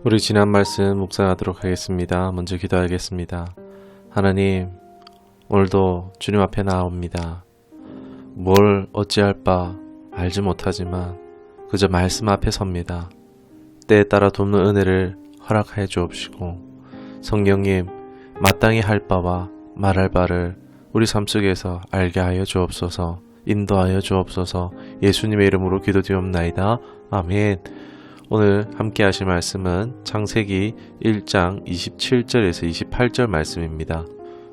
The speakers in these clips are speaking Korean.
우리 지난 말씀 묵상하도록 하겠습니다. 먼저 기도하겠습니다. 하나님, 오늘도 주님 앞에 나옵니다. 뭘 어찌할 바 알지 못하지만 그저 말씀 앞에 섭니다. 때에 따라 돕는 은혜를 허락하여 주옵시고, 성령님, 마땅히 할 바와 말할 바를 우리 삶 속에서 알게 하여 주옵소서. 인도하여 주옵소서. 예수님의 이름으로 기도드리옵나이다. 아멘. 오늘 함께 하실 말씀은 창세기 1장 27절에서 28절 말씀입니다.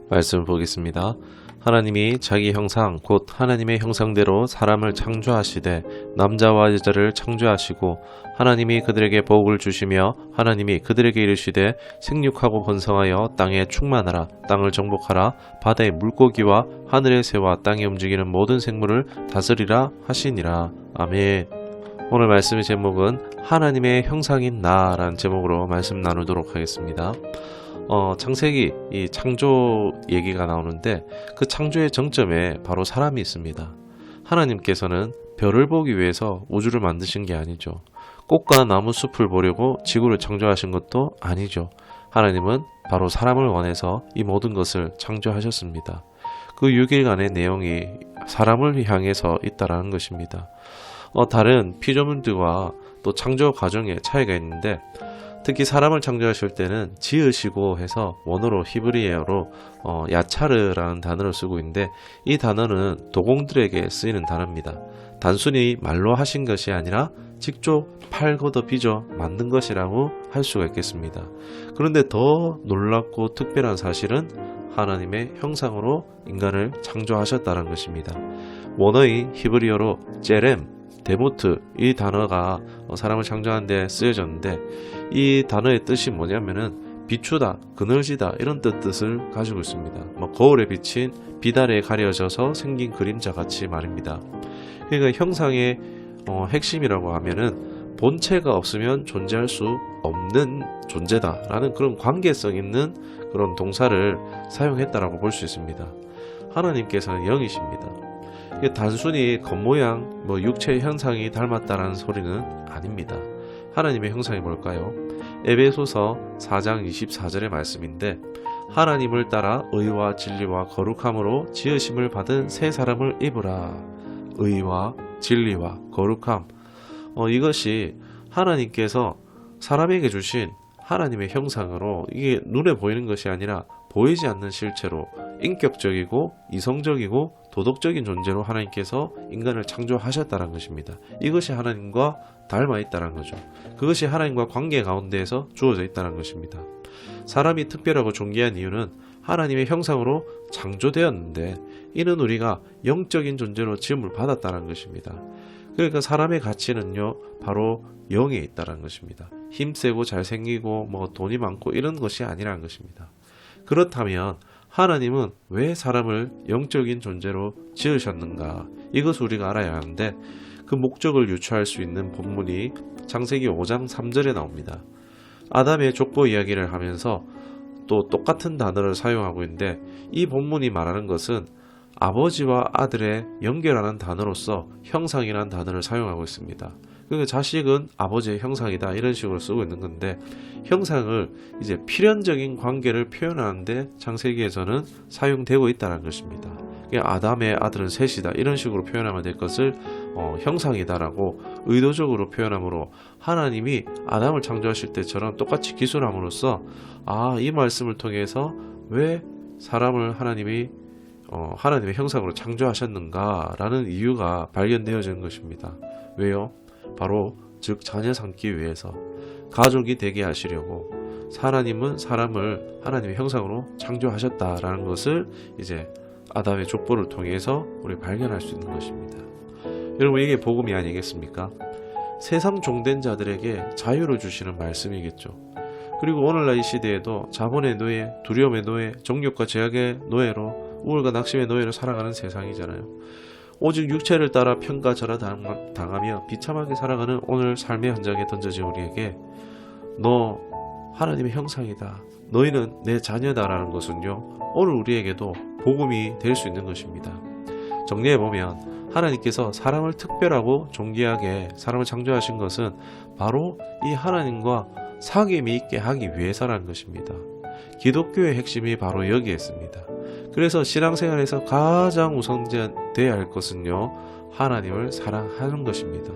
말씀을 보겠습니다. 하나님이 자기 형상 곧 하나님의 형상대로 사람을 창조하시되 남자와 여자를 창조하시고 하나님이 그들에게 복을 주시며 하나님이 그들에게 이르시되 생육하고 번성하여 땅에 충만하라. 땅을 정복하라. 바다의 물고기와 하늘의 새와 땅에 움직이는 모든 생물을 다스리라 하시니라. 아멘. 오늘 말씀의 제목은 하나님의 형상인 나라는 제목으로 말씀 나누도록 하겠습니다. 창세기 이 창조 얘기가 나오는데 그 창조의 정점에 바로 사람이 있습니다. 하나님께서는 별을 보기 위해서 우주를 만드신 게 아니죠. 꽃과 나무 숲을 보려고 지구를 창조하신 것도 아니죠. 하나님은 바로 사람을 원해서 이 모든 것을 창조하셨습니다. 그 6일간의 내용이 사람을 향해서 있다라는 것입니다. 다른 피조물들과 또 창조 과정에 차이가 있는데 특히 사람을 창조하실 때는 지으시고 해서 원어로 히브리어로 야차르라는 단어를 쓰고 있는데 이 단어는 도공들에게 쓰이는 단어입니다. 단순히 말로 하신 것이 아니라 직접 팔 걷어 빚어 만든 것이라고 할 수가 있겠습니다. 그런데 더 놀랍고 특별한 사실은 하나님의 형상으로 인간을 창조하셨다는 것입니다. 원어의 히브리어로 제렘 데모트 이 단어가 사람을 창조하는 데 쓰여졌는데 이 단어의 뜻이 뭐냐면은 비추다, 그늘지다 이런 뜻을 가지고 있습니다. 거울에 비친 비달에 가려져서 생긴 그림자 같이 말입니다. 그러니까 형상의 핵심이라고 하면은 본체가 없으면 존재할 수 없는 존재다라는 그런 관계성 있는 그런 동사를 사용했다라고 볼 수 있습니다. 하나님께서는 영이십니다. 단순히 겉모양, 육체의 형상이 닮았다라는 소리는 아닙니다. 하나님의 형상이 뭘까요? 에베소서 4장 24절의 말씀인데 하나님을 따라 의와 진리와 거룩함으로 지으심을 받은 새 사람을 입으라. 의와 진리와 거룩함. 이것이 하나님께서 사람에게 주신 하나님의 형상으로 이게 눈에 보이는 것이 아니라 보이지 않는 실체로 인격적이고 이성적이고 도덕적인 존재로 하나님께서 인간을 창조하셨다는 것입니다. 이것이 하나님과 닮아 있다는 거죠. 그것이 하나님과 관계 가운데에서 주어져 있다는 것입니다. 사람이 특별하고 존귀한 이유는 하나님의 형상으로 창조되었는데 이는 우리가 영적인 존재로 지음을 받았다는 것입니다. 그러니까 사람의 가치는요 바로 영에 있다는 것입니다. 힘세고 잘생기고 돈이 많고 이런 것이 아니라는 것입니다. 그렇다면 하나님은 왜 사람을 영적인 존재로 지으셨는가? 이것을 우리가 알아야 하는데 그 목적을 유추할 수 있는 본문이 창세기 5장 3절에 나옵니다. 아담의 족보 이야기를 하면서 또 똑같은 단어를 사용하고 있는데 이 본문이 말하는 것은 아버지와 아들의 연결하는 단어로서 형상이라는 단어를 사용하고 있습니다. 그러니까 자식은 아버지의 형상이다 이런 식으로 쓰고 있는 건데 형상을 이제 필연적인 관계를 표현하는데 창세기에서는 사용되고 있다는 것입니다. 그러니까 아담의 아들은 셋이다 이런 식으로 표현하면 될 것을 형상이다라고 의도적으로 표현함으로 하나님이 아담을 창조하실 때처럼 똑같이 기술함으로써 이 말씀을 통해서 왜 사람을 하나님의 형상으로 창조하셨는가라는 이유가 발견되어지는 것입니다. 왜요? 바로 즉 자녀 삼기 위해서 가족이 되게 하시려고 하나님은 사람을 하나님의 형상으로 창조하셨다라는 것을 이제 아담의 족보를 통해서 우리 발견할 수 있는 것입니다. 여러분 이게 복음이 아니겠습니까? 세상 종된 자들에게 자유를 주시는 말씀이겠죠. 그리고 오늘날 이 시대에도 자본의 노예, 두려움의 노예, 정욕과 제약의 노예로 우울과 낙심의 노예로 살아가는 세상이잖아요. 오직 육체를 따라 편가절하 당하며 비참하게 살아가는 오늘 삶의 현장에 던져진 우리에게 너 하나님의 형상이다. 너희는 내 자녀다라는 것은요. 오늘 우리에게도 복음이 될 수 있는 것입니다. 정리해보면 하나님께서 사람을 특별하고 존귀하게 사람을 창조하신 것은 바로 이 하나님과 사귐이 있게 하기 위해서라는 것입니다. 기독교의 핵심이 바로 여기에 있습니다. 그래서 신앙생활에서 가장 우선되어야 할 것은요, 하나님을 사랑하는 것입니다.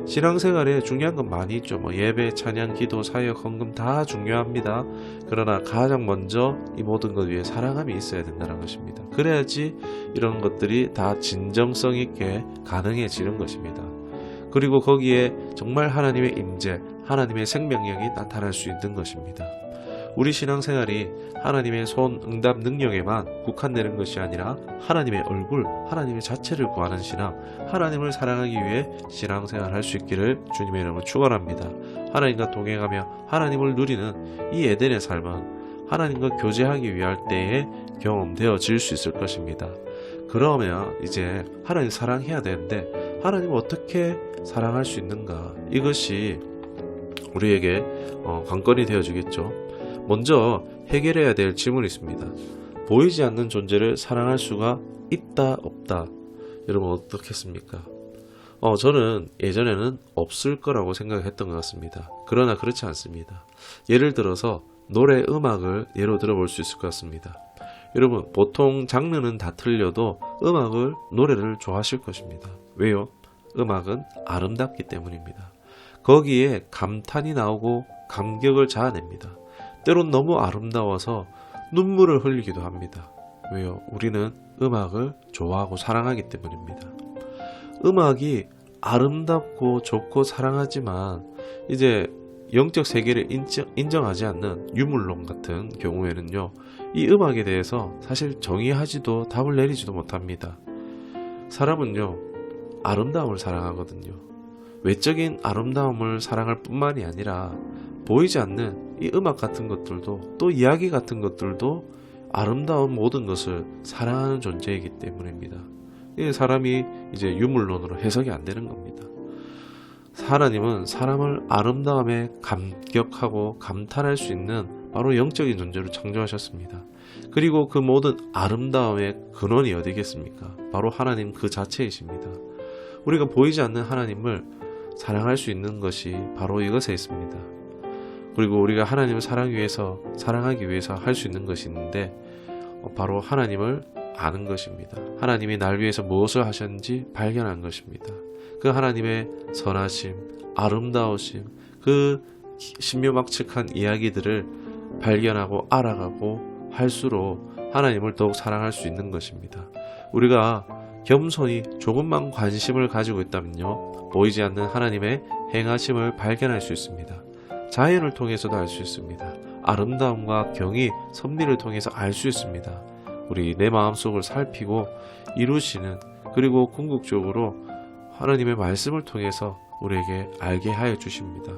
신앙생활에 중요한 건 많이 있죠. 예배, 찬양, 기도, 사역, 헌금 다 중요합니다. 그러나 가장 먼저 이 모든 것 위에 사랑함이 있어야 된다는 것입니다. 그래야지 이런 것들이 다 진정성 있게 가능해지는 것입니다. 그리고 거기에 정말 하나님의 임재, 하나님의 생명력이 나타날 수 있는 것입니다. 우리 신앙생활이 하나님의 손 응답 능력에만 국한되는 것이 아니라 하나님의 얼굴, 하나님의 자체를 구하는 신앙, 하나님을 사랑하기 위해 신앙생활을 할 수 있기를 주님의 이름으로 축원합니다. 하나님과 동행하며 하나님을 누리는 이 에덴의 삶은 하나님과 교제하기 위할 때에 경험되어질 수 있을 것입니다. 그러면 이제 하나님 사랑해야 되는데 하나님을 어떻게 사랑할 수 있는가, 이것이 우리에게 관건이 되어주겠죠. 먼저 해결해야 될 질문이 있습니다. 보이지 않는 존재를 사랑할 수가 있다 없다, 여러분 어떻겠습니까? 저는 예전에는 없을 거라고 생각했던 것 같습니다. 그러나 그렇지 않습니다. 예를 들어서 노래, 음악을 예로 들어볼 수 있을 것 같습니다. 여러분, 보통 장르는 다 틀려도 음악을, 노래를 좋아하실 것입니다. 왜요? 음악은 아름답기 때문입니다. 거기에 감탄이 나오고 감격을 자아냅니다. 때론 너무 아름다워서 눈물을 흘리기도 합니다. 왜요? 우리는 음악을 좋아하고 사랑하기 때문입니다. 음악이 아름답고 좋고 사랑하지만 이제 영적 세계를 인정하지 않는 유물론 같은 경우에는요, 이 음악에 대해서 사실 정의하지도 답을 내리지도 못합니다. 사람은요, 아름다움을 사랑하거든요. 외적인 아름다움을 사랑할 뿐만이 아니라 보이지 않는 이 음악 같은 것들도, 또 이야기 같은 것들도 아름다운 모든 것을 사랑하는 존재이기 때문입니다. 사람이 이제 유물론으로 해석이 안 되는 겁니다. 하나님은 사람을 아름다움에 감격하고 감탄할 수 있는 바로 영적인 존재로 창조하셨습니다. 그리고 그 모든 아름다움의 근원이 어디겠습니까? 바로 하나님 그 자체이십니다. 우리가 보이지 않는 하나님을 사랑할 수 있는 것이 바로 이것에 있습니다. 그리고 우리가 하나님을 사랑하기 위해서 할 수 있는 것이 있는데, 바로 하나님을 아는 것입니다. 하나님이 날 위해서 무엇을 하셨는지 발견한 것입니다. 그 하나님의 선하심, 아름다우심, 그 신묘막측한 이야기들을 발견하고 알아가고 할수록 하나님을 더욱 사랑할 수 있는 것입니다. 우리가 겸손히 조금만 관심을 가지고 있다면요, 보이지 않는 하나님의 행하심을 발견할 수 있습니다. 자연을 통해서도 알 수 있습니다. 아름다움과 경의, 섭리를 통해서 알 수 있습니다. 우리 내 마음속을 살피고 이루시는, 그리고 궁극적으로 하나님의 말씀을 통해서 우리에게 알게 하여 주십니다.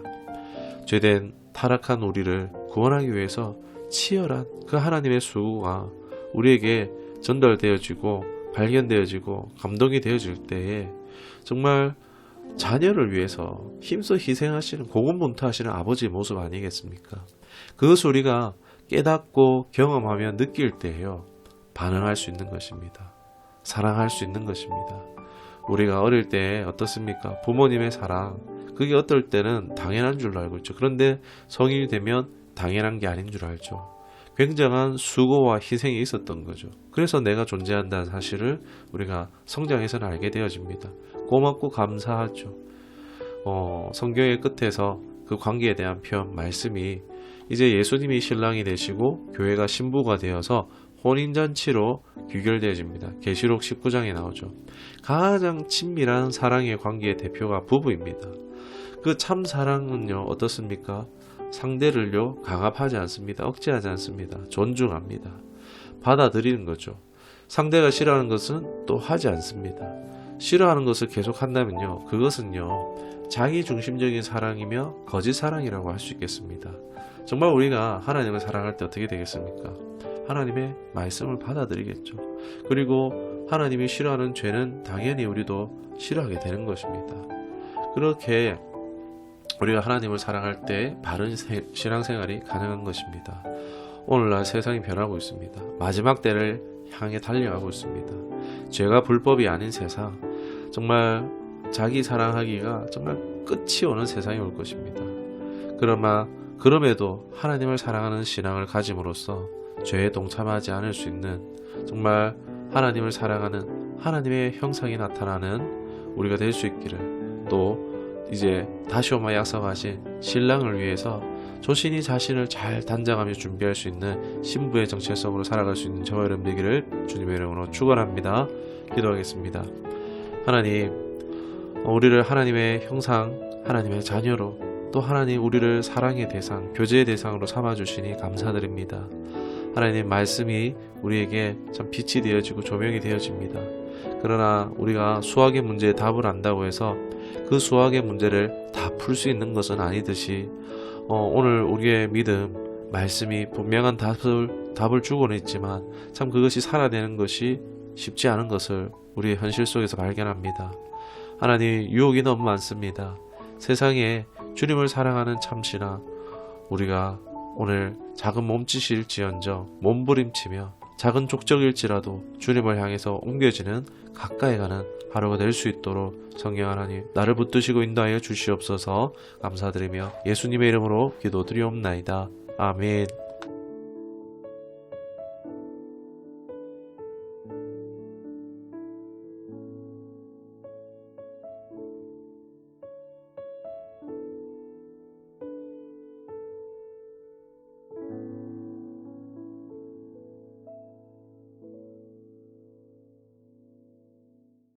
죄된 타락한 우리를 구원하기 위해서 치열한 그 하나님의 수고가 우리에게 전달되어지고 발견되어지고 감동이 되어질 때에 정말 자녀를 위해서 힘써 희생하시는, 고군분투하시는 아버지의 모습 아니겠습니까? 그것을 우리가 깨닫고 경험하며 느낄 때에요, 반응할 수 있는 것입니다. 사랑할 수 있는 것입니다. 우리가 어릴 때 어떻습니까? 부모님의 사랑, 그게 어떨 때는 당연한 줄로 알고 있죠. 그런데 성인이 되면 당연한 게 아닌 줄 알죠. 굉장한 수고와 희생이 있었던 거죠. 그래서 내가 존재한다는 사실을 우리가 성장해서는 알게 되어집니다. 고맙고 감사하죠. 성경의 끝에서 그 관계에 대한 표현, 말씀이 이제 예수님이 신랑이 되시고 교회가 신부가 되어서 혼인잔치로 귀결되어집니다. 계시록 19장에 나오죠. 가장 친밀한 사랑의 관계의 대표가 부부입니다. 그 참 사랑은요, 어떻습니까? 상대를요, 강압하지 않습니다. 억제하지 않습니다. 존중합니다. 받아들이는 거죠. 상대가 싫어하는 것은 또 하지 않습니다. 싫어하는 것을 계속 한다면요, 그것은요, 자기 중심적인 사랑이며 거짓 사랑이라고 할 수 있겠습니다. 정말 우리가 하나님을 사랑할 때 어떻게 되겠습니까? 하나님의 말씀을 받아들이겠죠. 그리고 하나님이 싫어하는 죄는 당연히 우리도 싫어하게 되는 것입니다. 그렇게 우리가 하나님을 사랑할 때 바른 신앙생활이 가능한 것입니다. 오늘날 세상이 변하고 있습니다. 마지막 때를 향해 달려가고 있습니다. 죄가 불법이 아닌 세상, 정말 자기 사랑하기가 정말 끝이 오는 세상이 올 것입니다. 그러나 그럼에도 하나님을 사랑하는 신앙을 가짐으로써 죄에 동참하지 않을 수 있는, 정말 하나님을 사랑하는 하나님의 형상이 나타나는 우리가 될 수 있기를, 또 이제 다시 오마 약속하신 신랑을 위해서 조신이 자신을 잘 단장하며 준비할 수 있는 신부의 정체성으로 살아갈 수 있는 저와 여러분 되기를 주님의 이름으로 축원합니다. 기도하겠습니다. 하나님, 우리를 하나님의 형상, 하나님의 자녀로, 또 하나님 우리를 사랑의 대상, 교제의 대상으로 삼아주시니 감사드립니다. 하나님 말씀이 우리에게 참 빛이 되어지고 조명이 되어집니다. 그러나 우리가 수학의 문제에 답을 안다고 해서 그 수학의 문제를 다 풀 수 있는 것은 아니듯이 오늘 우리의 믿음, 말씀이 분명한 답을 주고는 있지만 참 그것이 살아내는 것이 쉽지 않은 것을 우리의 현실 속에서 발견합니다. 하나님, 유혹이 너무 많습니다. 세상에 주님을 사랑하는 참신아, 우리가 오늘 작은 몸짓일지언정 몸부림치며 작은 족적일지라도 주님을 향해서 옮겨지는 가까이 가는 하루가 될 수 있도록 성령 하나님 나를 붙드시고 인도하여 주시옵소서. 감사드리며 예수님의 이름으로 기도드리옵나이다. 아멘.